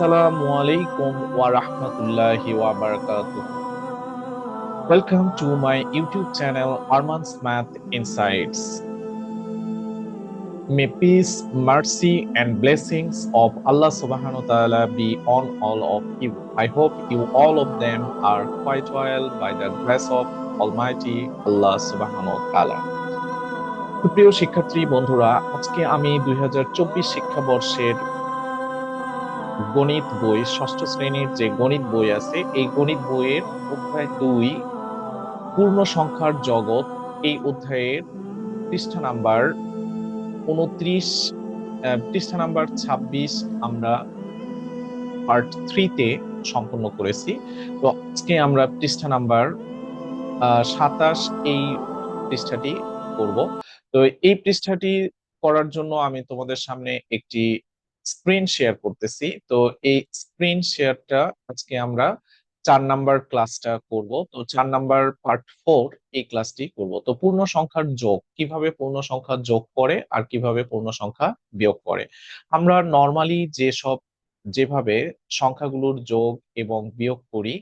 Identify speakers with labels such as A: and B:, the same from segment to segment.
A: Assalamu alaikum wa rahmatullahi wa barakatuh. Welcome to my YouTube channel Arman's Math Insights. May peace, mercy, and blessings of Allah subhanahu wa ta'ala be on all of you. I hope you all of them are quite well by the grace of Almighty Allah subhanahu wa ta'ala. সুপ্রিয় শিক্ষার্থী বন্ধুরা, আজকে আমি 2024 শিক্ষাবর্ষের গণিত বই, ষষ্ঠ শ্রেণীর যে গণিত বই আছে, এই গণিত বইয়ের অধ্যায় 2 পূর্ণ সংখ্যার জগৎ, এই অধ্যায়ের পৃষ্ঠা নাম্বার 29, পৃষ্ঠা নাম্বার 26 আমরা পার্ট 3 তে সম্পন্ন করেছি। তো আজকে আমরা পৃষ্ঠা নাম্বার 27 এই পৃষ্ঠাটি করব। তো এই পৃষ্ঠাটি করার জন্য আমি তোমাদের সামনে একটি স্ক্রিন শেয়ার করতেছি। তো এই স্ক্রিন শেয়ারটা আজকে আমরা 4 নাম্বার ক্লাসটা করব। তো 4 নাম্বার পার্ট 4 এই ক্লাসটি করব। তো পূর্ণ সংখ্যার যোগ, কিভাবে পূর্ণ সংখ্যা যোগ করে আর কিভাবে পূর্ণ সংখ্যা বিয়োগ করে। আমরা নরমালি যেভাবে সংখ্যাগুলোর যোগ এবং বিয়োগ করি,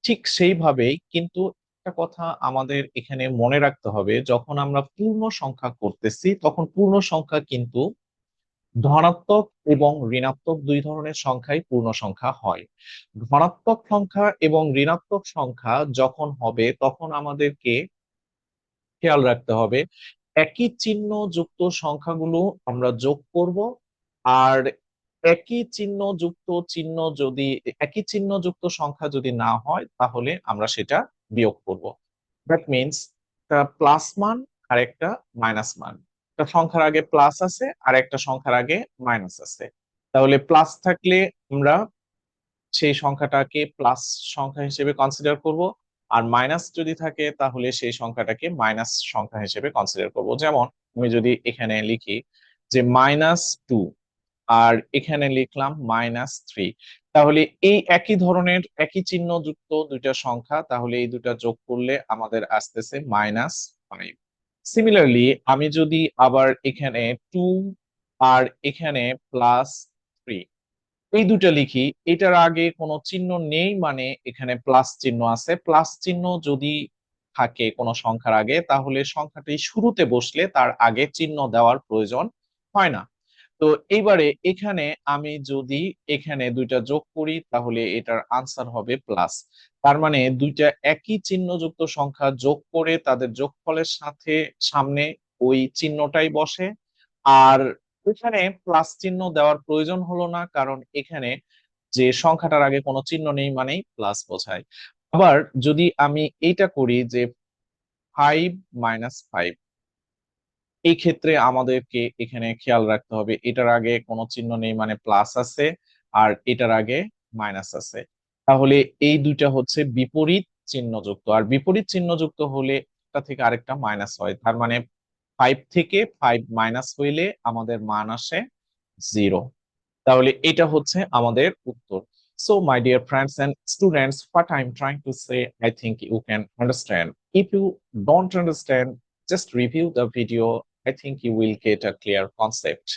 A: ঠিক সেইভাবেই, কিন্তু একটা কথা আমাদের এখানে মনে রাখতে হবে, যখন আমরা পূর্ণ সংখ্যা করতেছি তখন পূর্ণ সংখ্যা কিন্তু ধনাত্মক এবং ঋণাত্মক দুই ধরনের সংখ্যাই পূর্ণ সংখ্যা হয়। ধনাত্মক সংখ্যা এবং ঋণাত্মক সংখ্যা যখন হবে তখন আমাদেরকে খেয়াল রাখতে হবে একই চিহ্ন যুক্ত সংখ্যাগুলো আমরা যোগ করব, আর একই চিহ্ন যুক্ত চিহ্ন যদি একই চিহ্ন যুক্ত সংখ্যা যদি না হয় তাহলে আমরা সেটা বিয়োগ করব। দ্যাট মিনস একটা প্লাস মান আর একটা মাইনাস মান, একটা সংখ্যার আগে প্লাস আছে আর একটা সংখ্যার আগে মাইনাস আছে, তাহলে প্লাস থাকলে আমরা সেই সংখ্যাটাকে প্লাস সংখ্যা হিসেবে কনসিডার করব, আর মাইনাস যদি থাকে তাহলে সেই সংখ্যাটাকে মাইনাস সংখ্যা হিসেবে কনসিডার করব। যেমন আমি যদি এখানে লিখি যে -2 আর এখানে লিখলাম -3, তাহলে এই একই ধরনের একই চিহ্ন যুক্ত দুইটা সংখ্যা, তাহলে এই দুটা যোগ করলে আমাদের আসতেছে -5। সিমিলারলি আমি যদি আবার এখানে 2 আর এখানে +3 এই দুটা লিখি, এটার আগে কোনো চিহ্ন নেই মানে এখানে প্লাস চিহ্ন আছে। প্লাস চিহ্ন যদি থাকে কোনো সংখ্যার আগে তাহলে সংখ্যাটি শুরুতে বসলে তার আগে চিহ্ন দেওয়ার প্রয়োজন হয় না। তো এইবারে এখানে আমি যদি এখানে দুইটা যোগ করি তাহলে এটার আনসার হবে প্লাস। তার মানে দুইটা একই চিহ্নযুক্ত সংখ্যা যোগ করে তাদের যোগফলের সাথে সামনে ওই চিহ্নটাই বসে, আর এখানে প্লাস চিহ্ন দেওয়ার প্রয়োজন হলো না, কারণ এখানে যে সংখ্যাটার আগে কোনো চিহ্ন নেই মানেই প্লাস বোঝায়। আবার যদি আমি এইটা করি যে 5 - 5, এই ক্ষেত্রে আমাদেরকে এখানে খেয়াল রাখতে হবে এটার আগে কোনো চিহ্ন নেই মানে প্লাস আছে, আর এটার আগে মাইনাস আছে, তাহলে এই দুইটা হচ্ছে বিপরীত চিহ্নযুক্ত, আর বিপরীত চিহ্নযুক্ত হলে একটা থেকে আরেকটা মাইনাস হয়। তার মানে 5 থেকে 5 মাইনাস হইলে আমাদের মান আসে 0। তাহলে এটা হচ্ছে আমাদের উত্তর। So, my dear friends and students, what I'm trying to say, I think you can understand. If you don't understand, just review the video. I think you will get a clear concept.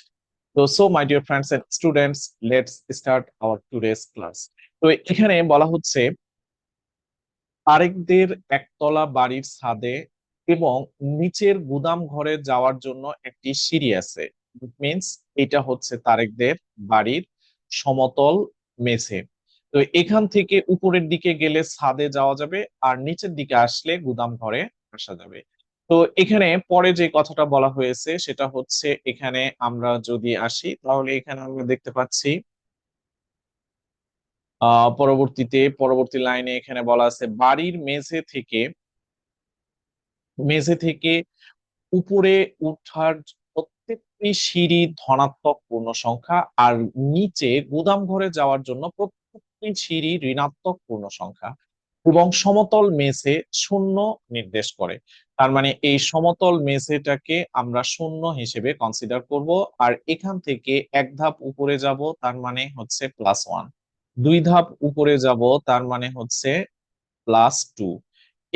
A: So my dear friends and students, let's start our today's class. তো এখানে বলা হচ্ছে আরেকদের একতলা বাড়ির ছাদে এবং নিচের গুদাম ঘরে যাওয়ার জন্য একটি সিঁড়ি আছে। মিনস এটা হচ্ছে তারেকদের বাড়ির সমতল মেঝে। তো এখান থেকে উপরের দিকে গেলে ছাদে যাওয়া যাবে, আর নিচের দিকে আসলে গুদাম ঘরে আসা যাবে। তো এখানে পরে যে কথাটা বলা হয়েছে সেটা হচ্ছে, এখানে আমরা যদি আসি তাহলে এখানে আমরা দেখতে পাচ্ছি পরবর্তী লাইনে এখানে বলা আছে বাড়ির মেঝে থেকে উপরে উঠার প্রত্যেকটি সিঁড়ি ধনাত্মক পূর্ণ সংখ্যা, আর নিচে গুদাম ঘরে যাওয়ার জন্য প্রত্যেকটি সিঁড়ি ঋণাত্মক পূর্ণ সংখ্যা, এবং সমতল মেঝে শূন্য নির্দেশ করে। তার মানে এই সমতল মেঝেটাকে আমরা শূন্য হিসেবে কনসিডার করব, আর এখান থেকে এক ধাপ উপরে যাব তার মানে হচ্ছে +1, 2 ধাপ উপরে যাব তার মানে হচ্ছে +2,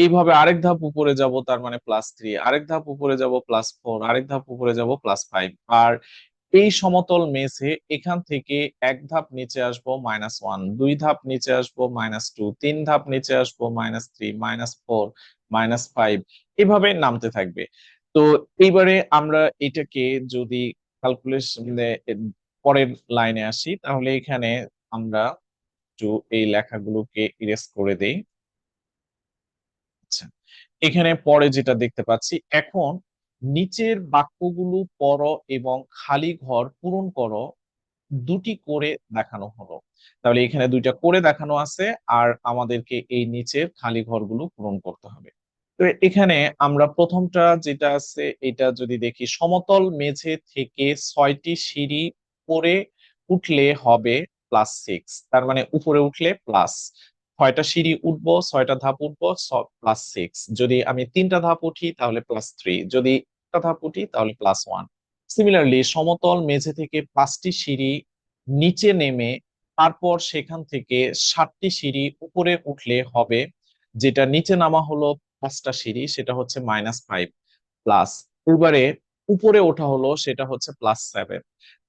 A: এইভাবে আরেক ধাপ উপরে যাব তার মানে +3, আরেক ধাপ উপরে যাব +4, আরেক ধাপ উপরে যাব +5, আর এই সমতল মেঝে এখান থেকে এক ধাপ নিচে আসবো -1, 2 ধাপ নিচে আসবো -2, 3 ধাপ নিচে আসবো -3, -4, -5, এভাবে নামতে থাকবে। তো এইবারে আমরা এটাকে যদি ক্যালকুলেশনে পরের লাইনে আসি, তাহলে এখানে আমরা একটু এই লেখাগুলোকে ইরেজ করে দেই। আচ্ছা, এখানে পরে যেটা দেখতে পাচ্ছি, এখন নিচের বাক্যগুলো পড়ো এবং খালি ঘর পূরণ করো, দুটি করে দেখানো হলো। তাহলে এখানে দুইটা করে দেখানো আছে, আর আমাদেরকে এই নিচের খালি ঘরগুলো পূরণ করতে হবে। তো এখানে আমরা প্রথমটা যেটা আছে এটা যদি দেখি, সমতল মেঝে থেকে 6টি সিঁড়ি করে উঠলে হবে +6। তার মানে উপরে উঠলে প্লাস 6টা সিঁড়ি উঠবো, 6টা ধাপ উঠবো, +6। যদি আমি 3টা ধাপ উঠি তাহলে +3, যদি একটা ধাপ উঠি তাহলে +1। সিমিলারলি সমতল মেঝে থেকে 5টি সিঁড়ি নিচে নেমে তারপর সেখান থেকে 7টি সিঁড়ি উপরে উঠলে হবে, যেটা নিচে নামা হলো 5টা সিঁড়ি, সেটা হচ্ছে -5, প্লাস এবারে উপরে ওঠা হলো সেটা হচ্ছে +7।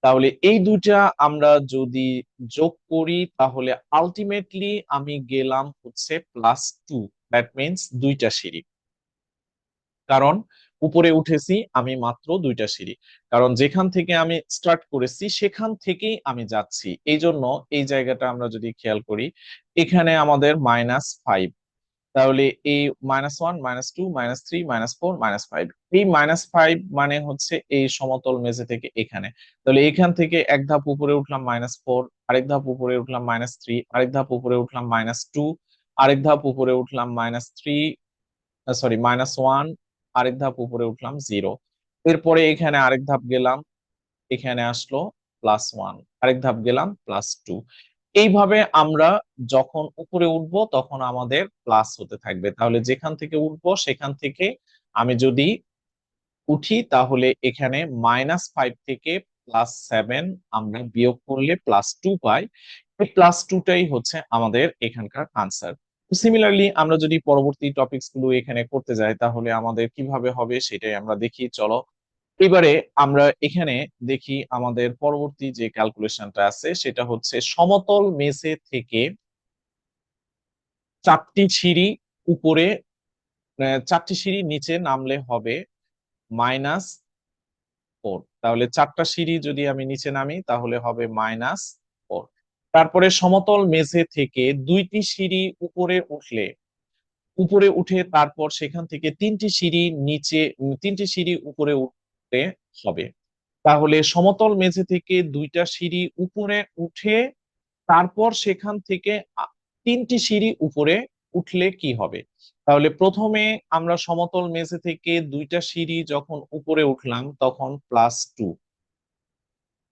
A: তাহলে এই দুইটা আমরা যদি যোগ করি তাহলে আলটিমেটলি আমি গেলাম হচ্ছে +2। দ্যাট মিনস দুইটা সিঁড়ি, কারণ উপরে উঠেছি আমি মাত্র দুইটা সিঁড়ি, কারণ যেখান থেকে আমি স্টার্ট করেছি সেখান থেকেই আমি যাচ্ছি। এই জন্য এই জায়গাটা আমরা যদি খেয়াল করি, এখানে আমাদের -5, তাহলে এই -1, -2, -3, -4, -5, এই -5 মানে হচ্ছে এই সমতল মেঝে থেকে এখানে। তাহলে এখান থেকে এক ধাপ উপরে উঠলাম -4, আরেক ধাপ উপরে উঠলাম -3, আরেক ধাপ উপরে উঠলাম -2, আরেক ধাপ উপরে উঠলাম -3, সরি -1, আরেক ধাপ উপরে উঠলাম 0। এরপরে এখানে আরেক ধাপ গেলাম, এখানে আসলো +1, আরেক ধাপ গেলাম +2। এইভাবে আমরা যখন উপরে উঠবো তখন আমাদের প্লাস হতে থাকবে। তাহলে যেখান থেকে উঠবো সেখান থেকে আমি যদি উঠি তাহলে এখানে -5 থেকে +7 আমরা বিয়োগ করলে +2 পাই। এই +2টাই হচ্ছে আমাদের এখানকার আনসার। সিমিলারলি আমরা যদি পরবর্তী টপিকস গুলো এখানে করতে যাই তাহলে আমাদের কিভাবে হবে সেটাই আমরা দেখি, চলো। এবারে আমরা এখানে দেখি আমাদের পরবর্তী যে ক্যালকুলেশনটা আছে সেটা হচ্ছে সমতল মেঝে থেকে 4টি সিঁড়ি উপরে, 4টি সিঁড়ি নিচে নামলে হবে -4। তাহলে 4টা সিঁড়ি যদি আমি নিচে নামি তাহলে হবে -4। তারপরে সমতল মেঝে থেকে 2টি সিঁড়ি উপরে উঠলে, উপরে উঠে তারপর সেখান থেকে 3টি সিঁড়ি নিচে, 3টি সিঁড়ি উপরে উঠতে হবে। তাহলে সমতল মেঝে থেকে 2টা সিঁড়ি উপরে উঠে তারপর সেখান থেকে 3টি সিঁড়ি উপরে উঠলে কি হবে? তাহলে প্রথমে আমরা সমতল মেঝে থেকে 2টা সিঁড়ি যখন উপরে উঠলাম তখন +2,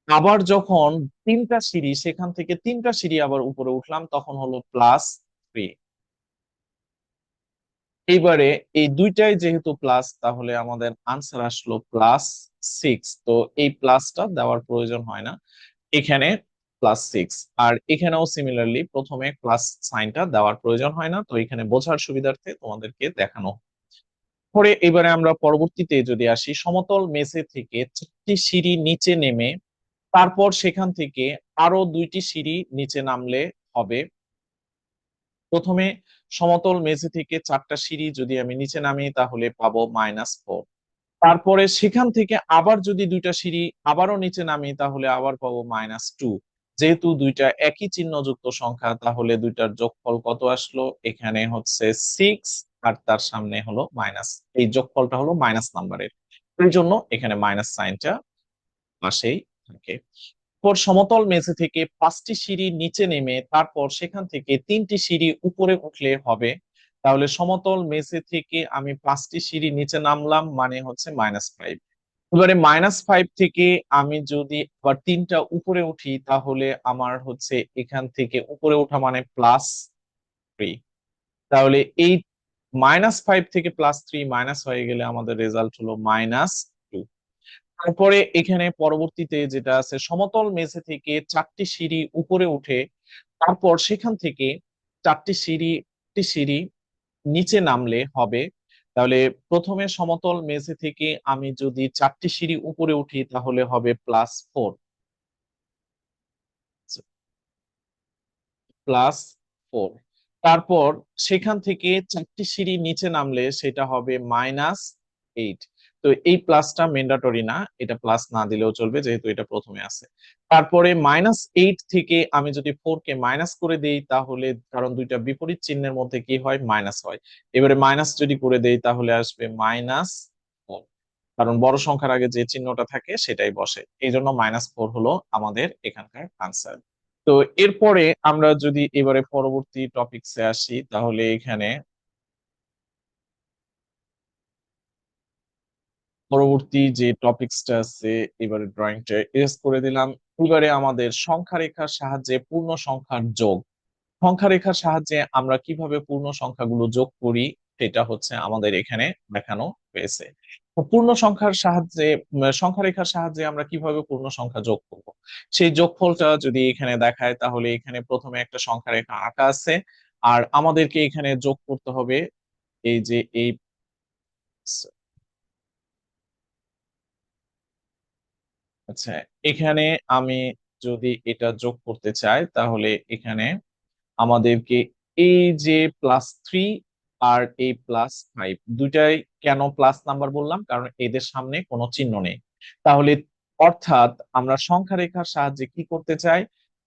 A: আবার যখন 3টা সিঁড়ি, সেখান থেকে 3টা সিঁড়ি আবার উপরে উঠলাম তখন হলো +3। এইবারে এই দুইটাই যেহেতু প্লাস তাহলে আমাদের আনসার আসলো +6। তো এই প্লাসটা দেওয়ার প্রয়োজন হয় না, এখানে +6। আর এখানেও সিমিলারলি প্রথমে প্লাস সাইনটা দেওয়ার প্রয়োজন হয় না, তো এখানে বোঝার সুবিধার্থে তোমাদেরকে দেখানো। পরে এবারে আমরা পরবর্তীতে যদি আসি, সমতল মেঝে থেকে 4টি সিঁড়ি নিচে নেমে তারপর সেখান থেকে আরো 2টি সিঁড়ি নিচে নামলে হবে। প্রথমে সমতল মেঝে থেকে 4টা সিঁড়ি যদি আমি নিচে নামি তাহলে পাবো -4। তারপরে সেখান থেকে আবার যদি 2টা সিঁড়ি আবারও নিচে নামি তাহলে আবার পাবো -2। যেহেতু দুইটা একই চিহ্নযুক্ত সংখ্যা তাহলে দুইটার যোগফল কত আসলো, এখানে হচ্ছে 6 আর তার সামনে হলো মাইনাস, এই যোগফলটা হলো মাইনাস নাম্বারের, এই জন্য এখানে মাইনাস সাইনটা পাশেই থাকে। পর সমতল মেঝে থেকে 5টি সিঁড়ি নিচে নেমে তারপর সেখান থেকে 3টি সিঁড়ি উপরে উঠলে হবে। তাহলে সমতল মেঝে থেকে আমি 5টি সিঁড়ি নিচে নামলাম মানে হচ্ছে -5। এবারে -5 থেকে আমি যদি আবার 3টা উপরে উঠি তাহলে আমার হচ্ছে এখান থেকে উপরে ওঠা মানে +3। তাহলে এই -5 থেকে +3 মাইনাস হয়ে গেলে আমাদের রেজাল্ট হলো -2। তারপরে এখানে পরবর্তীতে যেটা আছে, সমতল মেঝে থেকে 4টি সিঁড়ি উপরে উঠে তারপর সেখান থেকে 4টি সিঁড়ি নিচে নামলে হবে। তাহলে প্রথমে সমতল মেঝে থেকে আমি যদি 4টি সিঁড়ি উপরে উঠি তাহলে হবে +4, +4। তারপর সেখান থেকে 4টি সিঁড়ি নিচে নামলে সেটা হবে -8। তো এই প্লাসটা ম্যান্ডেটরি না, এটা প্লাস না দিলেও চলবে যেহেতু এটা প্রথমে আছে। তারপরে -8 থেকে আমি যদি 4 কে মাইনাস করে দেই তাহলে, কারণ দুইটা বিপরীত চিহ্নের মধ্যে কি হয়, মাইনাস হয়। এবারে মাইনাস যদি করে দেই তাহলে আসবে -4, কারণ বড় সংখ্যার আগে যে চিহ্নটা থাকে সেটাই বসে, এই জন্য -4 হলো আমাদের এখানকার আনসার। তো এরপরে আমরা যদি এবারে পরবর্তী টপিকসে আসি তাহলে এখানে পরবর্তী যে টপিকসটা আছে, এবারে ড্রয়িংটা এরেজ করে দিলাম। এবারে আমাদের সংখ্যা রেখার সাহায্যে পূর্ণ সংখ্যার যোগ। সংখ্যা রেখার সাহায্যে আমরা কিভাবে পূর্ণ সংখ্যাগুলো যোগ করি সেটা হচ্ছে আমাদের এখানে দেখানো হয়েছে। তো পূর্ণ সংখ্যার সাহায্যে সংখ্যা রেখার সাহায্যে আমরা কিভাবে পূর্ণ সংখ্যা যোগ করব, সেই যোগফলটা যদি এখানে দেখায় তাহলে এখানে প্রথমে একটা সংখ্যা রেখা আঁকা আছে, আর আমাদেরকে এখানে যোগ করতে হবে এই যে এই, আচ্ছা, এখানে আমি যদি এটা যোগ করতে চাই তাহলে এখানে আমাদেরকে এই যে +3 আর এই +5 দুইটাই কেন প্লাস নাম্বার বললাম, কারণ এদের সামনে কোনো চিহ্ন নেই। তাহলে অর্থাৎ আমরা সংখ্যা রেখার সাহায্যে কি করতে চাই,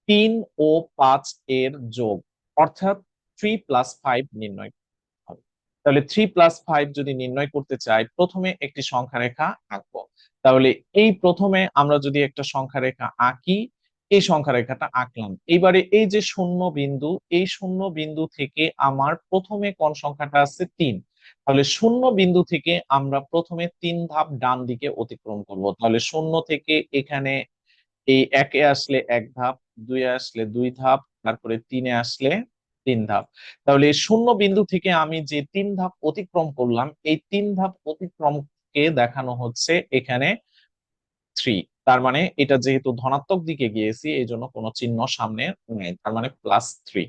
A: 3 ও 5 এর যোগ, অর্থাৎ 3 + 5 নির্ণয় হবে। তাহলে 3 + 5 যদি নির্ণয় করতে চাই প্রথমে একটি সংখ্যা রেখা আঁকবো। তাহলে এই প্রথমে আমরা যদি একটা সংখ্যা রেখা আঁকি, এই সংখ্যা রেখাটা আঁকলাম, এবারে এই যে শূন্য বিন্দু, এই শূন্য বিন্দু থেকে আমার প্রথমে কোন সংখ্যাটা আছে, 3। তাহলে শূন্য বিন্দু থেকে আমরা প্রথমে 3 ধাপ ডান দিকে অতিক্রম করব। তাহলে শূন্য থেকে এখানে এই 1-এ আসলে 1 ধাপ, 2-এ আসলে 2 ধাপ, তারপরে 3-এ আসলে 3 ধাপ। তাহলে এই শূন্য বিন্দু থেকে আমি যে 3 ধাপ অতিক্রম করলাম, এই 3 ধাপ অতিক্রমকে দেখানো হচ্ছে এখানে 3। তার মানে এটা যেহেতু ধনাত্মক দিকে গিয়েছি এই জন্য কোনো চিহ্ন সামনে নেই, তার মানে +3।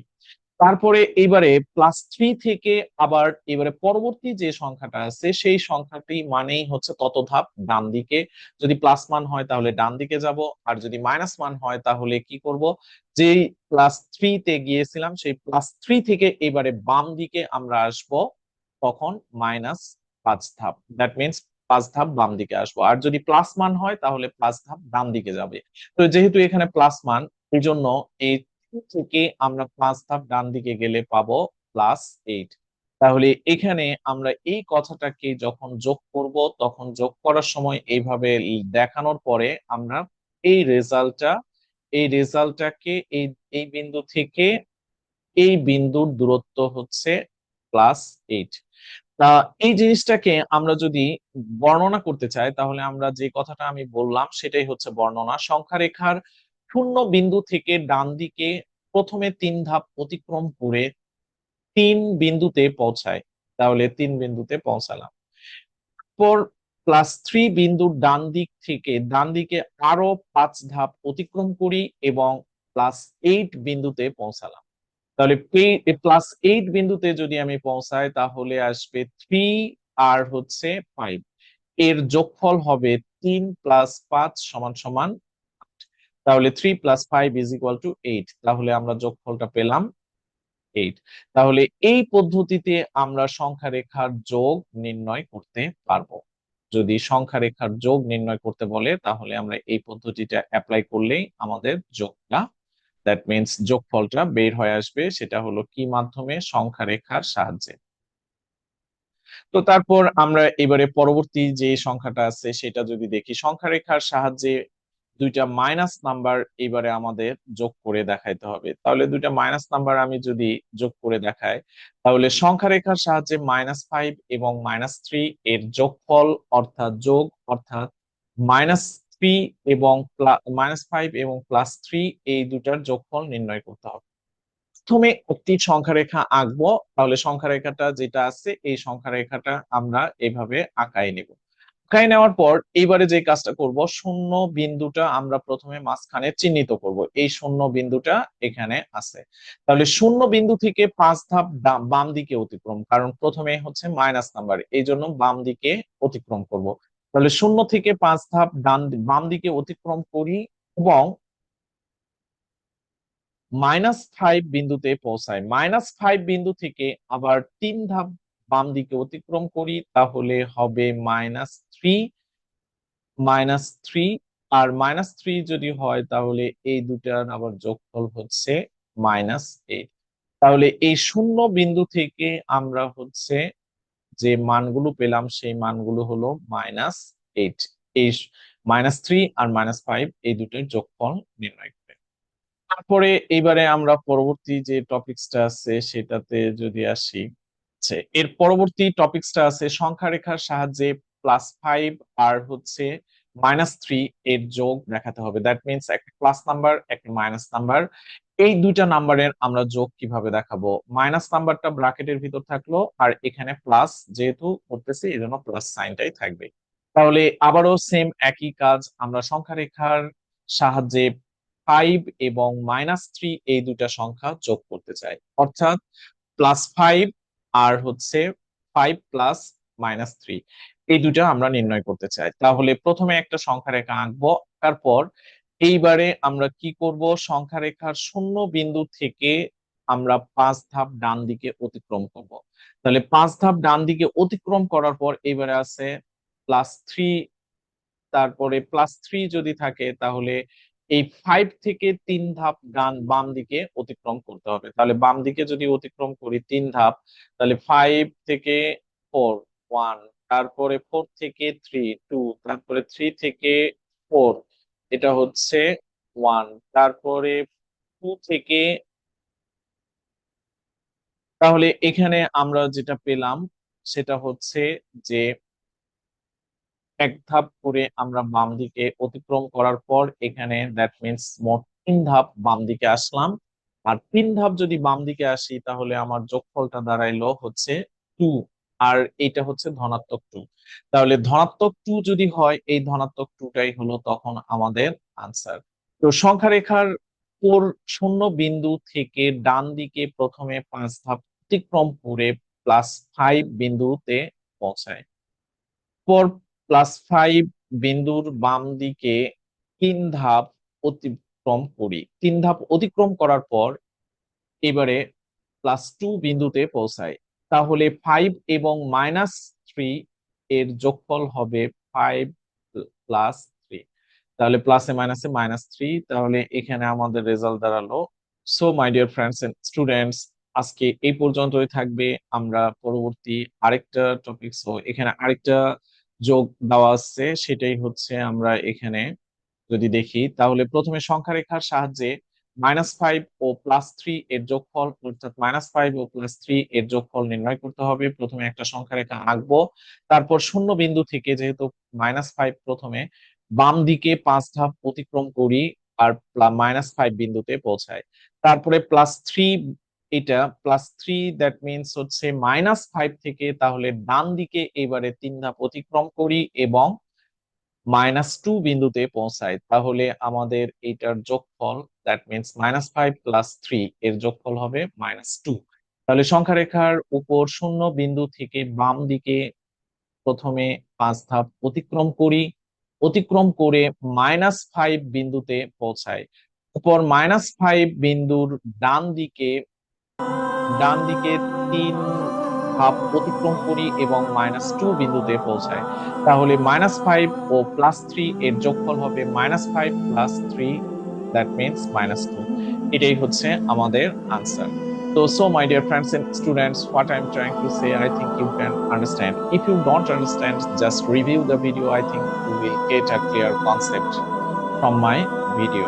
A: তারপরে এবারে +3 থেকে আবার এবারে পরবর্তী যে সংখ্যাটা আছে সেই সংখ্যাটি মানেই হচ্ছে তত ধাপ ডান দিকে। যদি প্লাস মান হয় তাহলে ডান দিকে যাব, আর যদি মাইনাস মান হয় তাহলে কি করব, যেই +3 তে গিয়েছিলাম সেই +3 থেকে এবারে বাম দিকে আমরা আসব, তখন -5 ধাপ, দ্যাট মিনস 5 ধাপ বাম দিকে আসবো। আর যদি প্লাস মান হয় তাহলে 5 ধাপ ডান দিকে যাবে। তো যেহেতু এখানে প্লাস মান, এই জন্য এই থেকে আমরা 5 ধাপ ডান দিকে গেলে পাবো +8। তাহলে এখানে আমরা এই কথাটাকে যখন যোগ করব তখন যোগ করার সময় এইভাবে দেখানোর পরে আমরা এই রেজাল্টটা, এই রেজাল্টটাকে এই এই বিন্দু থেকে এই বিন্দুর দূরত্ব হচ্ছে +8। তা এই জিনিসটাকে আমরা যদি বর্ণনা করতে চাই তাহলে আমরা যে কথাটা আমি বললাম সেটাই হচ্ছে বর্ণনা। সংখ্যা রেখার শূন্য বিন্দু থেকে ডান দিকে প্রথমে 3 ধাপ অতিক্রম করে 3 বিন্দুতে পৌঁছায়। তাহলে 3 বিন্দুতে পৌঁছালাম, পর +3 বিন্দুর ডান দিক থেকে ডান দিকে আরো 5 ধাপ অতিক্রম করি এবং +8 বিন্দুতে পৌঁছালাম। তাহলে +8 বিন্দুতে যদি আমি পৌঁছাই তাহলে আসবে 3 আর হচ্ছে 5, এর যোগফল হবে 3 + 5 = 8। তাহলে 3 + 5 = 8, তাহলে আমরা যোগফলটা পেলাম 8। তাহলে এই পদ্ধতিতে আমরা সংখ্যা রেখার যোগ নির্ণয় করতে পারবো। যদি সংখ্যা রেখার যোগ নির্ণয় করতে বলে তাহলে আমরা এই পদ্ধতিটা অ্যাপ্লাই করলেই আমাদের যোগটা, দ্যাট মিনস যোগফলটা বের হয়ে আসবে, সেটা হলো কি মাধ্যমে, সংখ্যা রেখার সাহায্যে। তো তারপর আমরা এবারে পরবর্তী যে সংখ্যাটা আছে সেটা যদি দেখি, সংখ্যা রেখার সাহায্যে দুইটা মাইনাস নাম্বার এবারে আমাদের যোগ করে দেখাইতে হবে। তাহলে দুইটা মাইনাস নাম্বার আমি যদি যোগ করে দেখাই তাহলে সংখ্যা রেখার সাহায্যে -5 এবং -3 এর যোগফল অর্থাৎ যোগ, অর্থাৎ -3 এবং -5 এবং +3 এই দুটার যোগফল নির্ণয় করতে হবে। প্রথমে একটি সংখ্যা রেখা আঁকবো, তাহলে সংখ্যা রেখাটা যেটা আছে এই সংখ্যা রেখাটা আমরা এভাবে আঁকাই নিব। আঁকায় নেওয়ার পর এইবারে যে কাজটা করব, শূন্য বিন্দুটা আমরা প্রথমে মাঝখানে চিহ্নিত করব। এই শূন্য বিন্দুটা এখানে আছে, তাহলে শূন্য বিন্দু থেকে 5 ধাপ বাম দিকে অতিক্রম, কারণ প্রথমে হচ্ছে মাইনাস নাম্বার, এই জন্য বাম দিকে অতিক্রম করব। তাহলে শূন্য থেকে 5 ধাপ বাম দিকে অতিক্রম করি এবং -5 বিন্দুতে পৌঁছায়। -5 বিন্দু থেকে আবার 3 ধাপ বাম দিকে অতিক্রম করি, তাহলে হবে -3, -3। আর -3 যদি হয় তাহলে এই দুটার আবার যোগফল হচ্ছে -8। তাহলে এই শূন্য বিন্দু থেকে আমরা হচ্ছে যে মানগুলো পেলাম সেই মানগুলো হলো -8। এই -3 আর -5 এই দুটোর যোগফল নির্ণয় করে। তারপরে এইবারে আমরা পরবর্তী যে টপিকসটা আছে সেটাতে যদি আসি, এর পরবর্তী টপিকসটা আছে সংখ্যা রেখার সাহায্যে +5 আর হচ্ছে -3 এর যোগ দেখাতে হবে। দ্যাট মিনস একটা প্লাস নাম্বার একটা মাইনাস নাম্বার, এই দুইটা নাম্বারের আমরা যোগ কিভাবে দেখাবো। মাইনাস নাম্বারটা ব্র্যাকেটের ভিতর থাকলো আর এখানে প্লাস যেহেতু করতেছি এই জন্য প্লাস সাইনটাই থাকবে। তাহলে আবারও সেম একই কাজ, আমরা সংখ্যা রেখার সাহায্যে 5 এবং -3 এই দুটা সংখ্যা যোগ করতে চাই, অর্থাৎ +5 আর হচ্ছে 5 প্লাস -3 এই দুটা আমরা নির্ণয় করতে চাই। তাহলে প্রথমে একটা সংখ্যা রেখা আঁকবো, তারপর এইবারে আমরা কি করব, সংখ্যা রেখার শূন্য বিন্দু থেকে আমরা 5 ধাপ ডান দিকে অতিক্রম করব। তাহলে 5 ধাপ ডান দিকে অতিক্রম করার পর এবারে আছে +3, তারপরে +3 যদি থাকে তাহলে এই 5 থেকে 3 ধাপ বাম দিকে অতিক্রম করতে হবে। তাহলে বাম দিকে যদি অতিক্রম করি 3 ধাপ, তাহলে 5 থেকে 4 1, তারপরে 4 থেকে 3 2, তারপরে 3 থেকে 4 এটা হচ্ছে 1, তারপরে 2 থেকে, তাহলে এখানে আমরা যেটা পেলাম সেটা হচ্ছে যে 1 ধাপ করে আমরা বাম দিকে অতিক্রম করার পর এখানে দ্যাট মিনস মোট 3 ধাপ বাম দিকে আসলাম। আর 3 ধাপ যদি বাম দিকে আসি তাহলে আমার যোগফলটা দাঁড়াইলো হচ্ছে 2, আর এটা হচ্ছে ধনাত্মক 2। তাহলে ধনাত্মক 2 যদি হয় এই ধনাত্মক 2টাই হলো তখন আমাদের আনসার। তো সংখ্যা রেখার শূন্য বিন্দু থেকে ডান দিকে প্রথমে 5 ধাপ অতিক্রম করে +5 বিন্দুতে পৌঁছায়। পর +5 বিন্দুর বাম দিকে 3 ধাপ অতিক্রম করি। 3 ধাপ অতিক্রম করার পর এবারে +2 বিন্দুতে পৌঁছায়। তাহলে 5 এবং -3 এর যোগফল হবে 5 +3। তাহলে প্লাসে মাইনাসে -3, তাহলে এখানে আমাদের রেজাল্ট দাঁড়ালো। So my dear friends and students, আজকে এই পর্যন্তই থাকবে। আমরা পরবর্তী আরেকটা টপিকস এখানে আরেকটা যোগ দেওয়া আছে, সেটাই হচ্ছে আমরা এখানে যদি দেখি তাহলে প্রথমে সংখ্যা রেখার সাহায্যে -5 ও +3 এর যোগফল, অর্থাৎ -5 ও +3 এর যোগফল নির্ণয় করতে হবে। প্রথমে একটা সংখ্যা রেখা আঁকবো, তারপর শূন্য বিন্দু থেকে যেহেতু -5 প্রথমে বাম দিকে 5 ধাপ অতিক্রম করি আর -5 বিন্দুতে পৌঁছায়। তারপরে +3, এটা +3 দ্যাট মিনস হচ্ছে -5 থেকে তাহলে ডান দিকে এবারে 3 ধাপ অতিক্রম করি এবং -2 বিন্দুতে পৌঁছায়। তাহলে আমাদের এটার যোগফল দ্যাট মিনস -5 +3 এর যোগফল হবে -2। তাহলে সংখ্যা রেখার উপর শূন্য বিন্দু থেকে বাম দিকে প্রথমে 5 ধাপ অতিক্রম করি, অতিক্রম করে -5 বিন্দুতে পৌঁছায়। উপর -5 বিন্দুর ডান দিকে 3 ধাপ অতিক্রম করি এবং -2 বিন্দুতে পৌঁছায়। তাহলে -5 ও +3 এর যোগফল হবে -5 +3, দ্যাট মিনস -2। এটাই হচ্ছে আমাদের answer. So my dear friends and students, what I'm trying to say, I think you can understand. If you don't understand, just review the video. I think you will get a clear concept from my video.